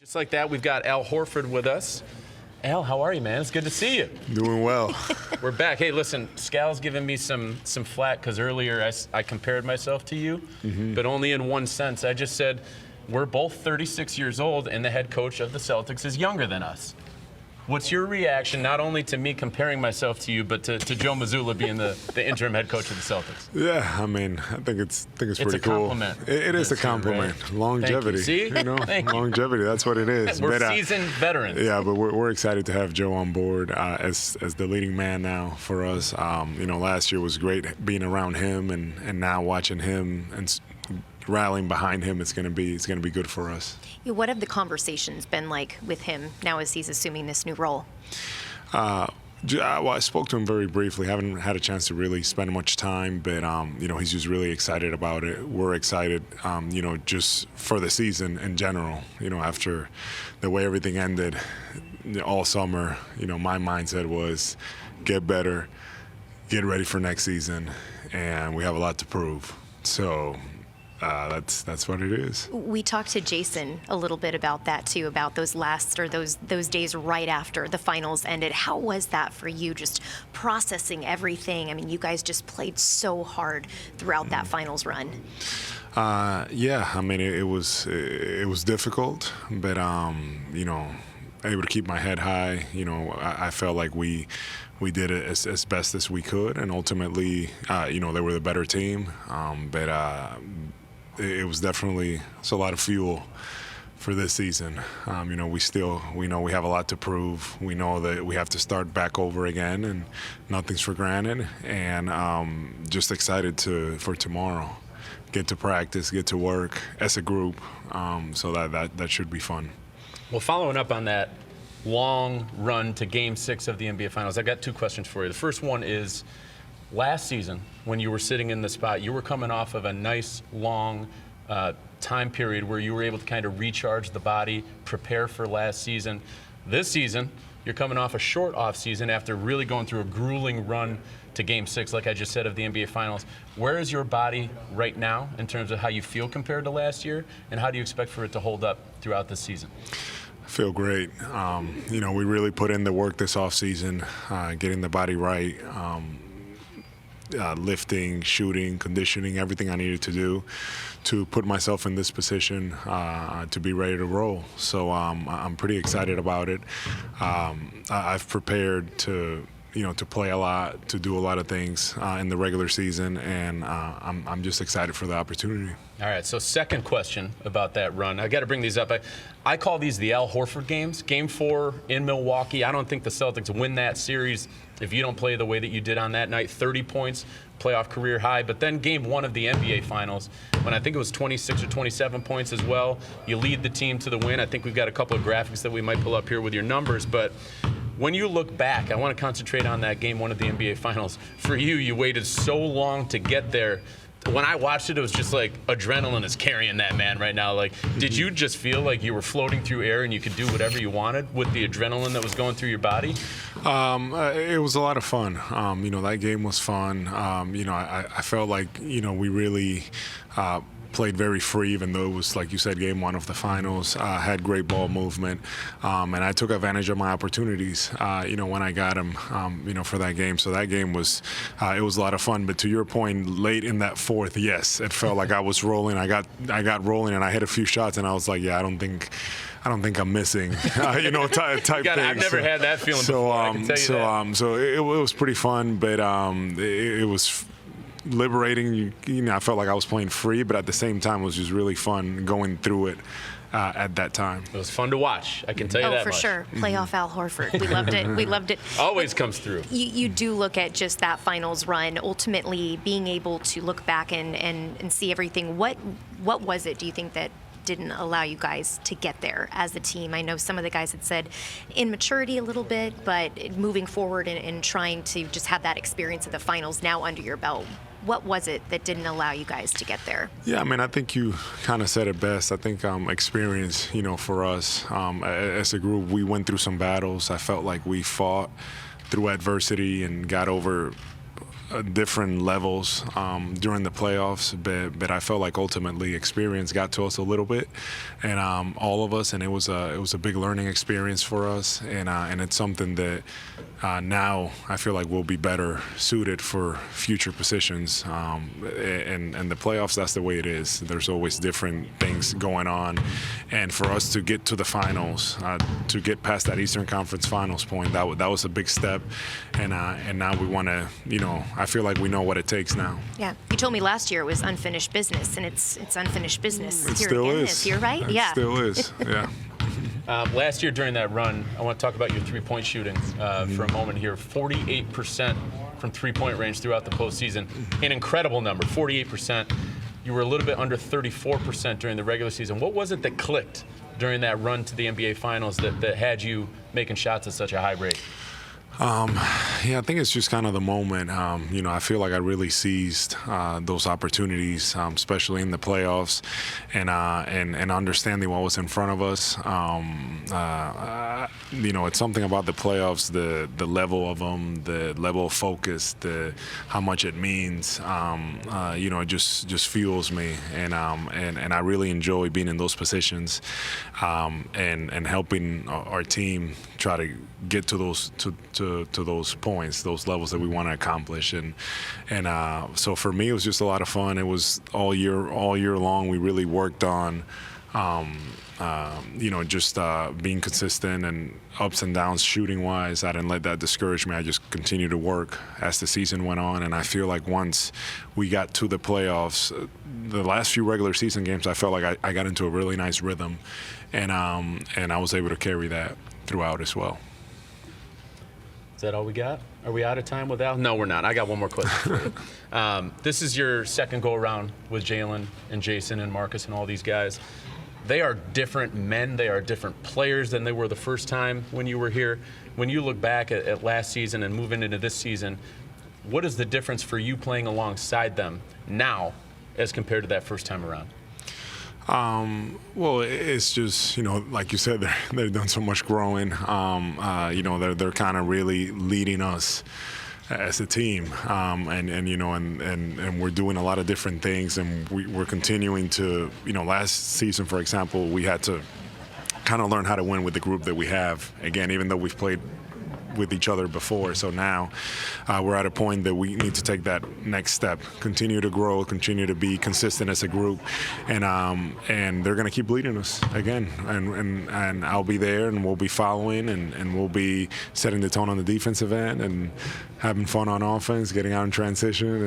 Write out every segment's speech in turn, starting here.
Just like that, we've got Al Horford with us. Al, how are you, man? It's good to see you. Doing well. We're back. Hey, listen, Scal's giving me some flack because earlier I compared myself to you, but only in one sense. I just said we're both 36 years old, and the head coach of the Celtics is younger than us. What's your reaction, not only to me comparing myself to you, but to Joe Mazzulla being the interim head coach of the Celtics? Yeah, I mean, I think it's pretty cool. It's a compliment. It is a compliment. Right? Longevity. See? Longevity. That's what it is. We're seasoned veterans. Yeah, but we're excited to have Joe on board as the leading man now for us. Last year was great being around him, and now watching him and rallying behind him, it's going to be good for us. What have the conversations been like with him now as he's assuming this new role? I spoke to him very briefly. Haven't had a chance to really spend much time, but he's just really excited about it. We're excited, just for the season in general. After the way everything ended all summer, my mindset was get better, get ready for next season, and we have a lot to prove. So. That's what it is. We talked to Jason a little bit about that too, about those those days right after the finals ended. How was that for you, just processing everything? I mean, you guys just played so hard throughout that finals run. Yeah, I mean, it was difficult, but able to keep my head high. I felt like we did it as best as we could, and ultimately, they were the better team. It was definitely a lot of fuel for this season. We know we have a lot to prove. We know that we have to start back over again, and nothing's for granted. And just excited for tomorrow. Get to practice, get to work as a group. So that should be fun. Well, following up on that long run to Game 6 of the NBA Finals, I got two questions for you. The first one is, last season, when you were sitting in the spot, you were coming off of a nice, long time period where you were able to kind of recharge the body, prepare for last season. This season, you're coming off a short offseason after really going through a grueling run to Game 6, like I just said, of the NBA Finals. Where is your body right now in terms of how you feel compared to last year, and how do you expect for it to hold up throughout this season? I feel great. We really put in the work this offseason, getting the body right. Lifting, shooting, conditioning, everything I needed to do to put myself in this position to be ready to roll. So I'm pretty excited about it. I've prepared to play a lot, to do a lot of things in the regular season, and I'm just excited for the opportunity. All right, so second question about that run. I got to bring these up. I call these the Al Horford games. Game 4 in Milwaukee. I don't think the Celtics win that series if you don't play the way that you did on that night. 30 points, playoff career high. But then Game 1 of the NBA Finals, when I think it was 26 or 27 points as well, you lead the team to the win. I think we've got a couple of graphics that we might pull up here with your numbers. But when you look back, I want to concentrate on that Game 1 of the NBA Finals. For you, you waited so long to get there. When I watched it, it was just like adrenaline is carrying that man right now. Like, did you just feel like you were floating through air and you could do whatever you wanted with the adrenaline that was going through your body? It was a lot of fun. That game was fun. I felt like, we really played very free, even though it was, like you said, Game 1 of the Finals. Had great ball movement, and I took advantage of my opportunities, when I got them, for that game. So that game was, it was a lot of fun. But to your point, late in that fourth, yes, it felt like I was rolling. I got rolling, and I hit a few shots, and I was like, yeah, I don't think I'm missing, type thing. I've never had that feeling before, I can tell you that. So it was pretty fun, but it was liberating. I felt like I was playing free, but at the same time, it was just really fun going through it at that time. It was fun to watch, I can tell you that much. Oh, for sure. Playoff Al Horford. We loved it. We loved it. Always comes through. You do look at just that finals run, ultimately being able to look back and see everything. What was it, do you think, that didn't allow you guys to get there as a team? I know some of the guys had said immaturity a little bit, but moving forward and trying to just have that experience of the finals now under your belt. What was it that didn't allow you guys to get there? Yeah, I mean, I think you kind of said it best. I think experience, for us as a group, we went through some battles. I felt like we fought through adversity and got over different levels during the playoffs, but I felt like ultimately experience got to us a little bit, and all of us, and it was a big learning experience for us, and it's something that now I feel like we'll be better suited for future positions, and the playoffs, that's the way it is. There's always different things going on, and for us to get to the finals, to get past that Eastern Conference Finals point, that was a big step, and now we want to, I feel like we know what it takes now. Yeah, you told me last year it was unfinished business, and it's unfinished business It here still again is. this year, right? It Yeah. still is. Yeah. Last year during that run, I want to talk about your three-point shooting for a moment here. 48% from three-point range throughout the postseason. An incredible number, 48%. You were a little bit under 34% during the regular season. What was it that clicked during that run to the NBA Finals that had you making shots at such a high rate? Yeah, I think it's just kind of the moment. I feel like I really seized those opportunities, especially in the playoffs, and understanding what was in front of us. It's something about the playoffs, the level of them, the level of focus, how much it means. It just fuels me, and I really enjoy being in those positions, and helping our team try to get to those to those points, those levels that we want to accomplish, and so for me it was just a lot of fun. It was all year long. We really worked on just being consistent, and ups and downs shooting wise. I didn't let that discourage me. I just continued to work as the season went on, and I feel like once we got to the playoffs, the last few regular season games, I felt like I got into a really nice rhythm, and I was able to carry that throughout as well. Is that all we got? Are we out of time with Al? No, we're not. I got one more question for you. This is your second go-around with Jalen and Jason and Marcus and all these guys. They are different men. They are different players than they were the first time when you were here. When you look back at last season and moving into this season, what is the difference for you playing alongside them now as compared to that first time around? Well, it's just, like you said, they've done so much growing. They're kind of really leading us as a team, and we're doing a lot of different things, and we're continuing to, last season, for example, we had to kind of learn how to win with the group that we have. Again, even though we've played with each other before. So now we're at a point that we need to take that next step, continue to grow, continue to be consistent as a group, and they're going to keep leading us again, and I'll be there, and we'll be following, and we'll be setting the tone on the defensive end, and having fun on offense, getting out in transition,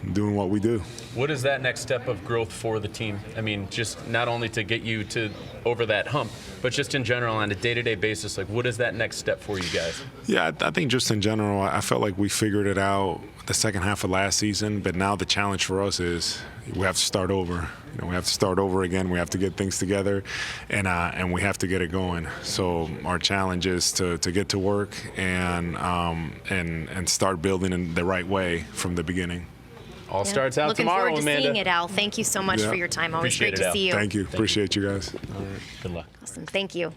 and doing what we do. What is that next step of growth for the team? I mean, just not only to get you to over that hump, but just in general on a day-to-day basis, like what is that next step for you guys? Yeah, I think just in general, I felt like we figured it out the second half of last season, but now the challenge for us is we have to start over. We have to start over again. We have to get things together, and we have to get it going. So our challenge is to get to work and start building in the right way from the beginning. All starts out Looking tomorrow, forward to Amanda. seeing it, Al. Thank you so much for your time. Always Appreciate great it, to Al. see you. Thank you. Appreciate you guys. Good luck. Awesome. Thank you.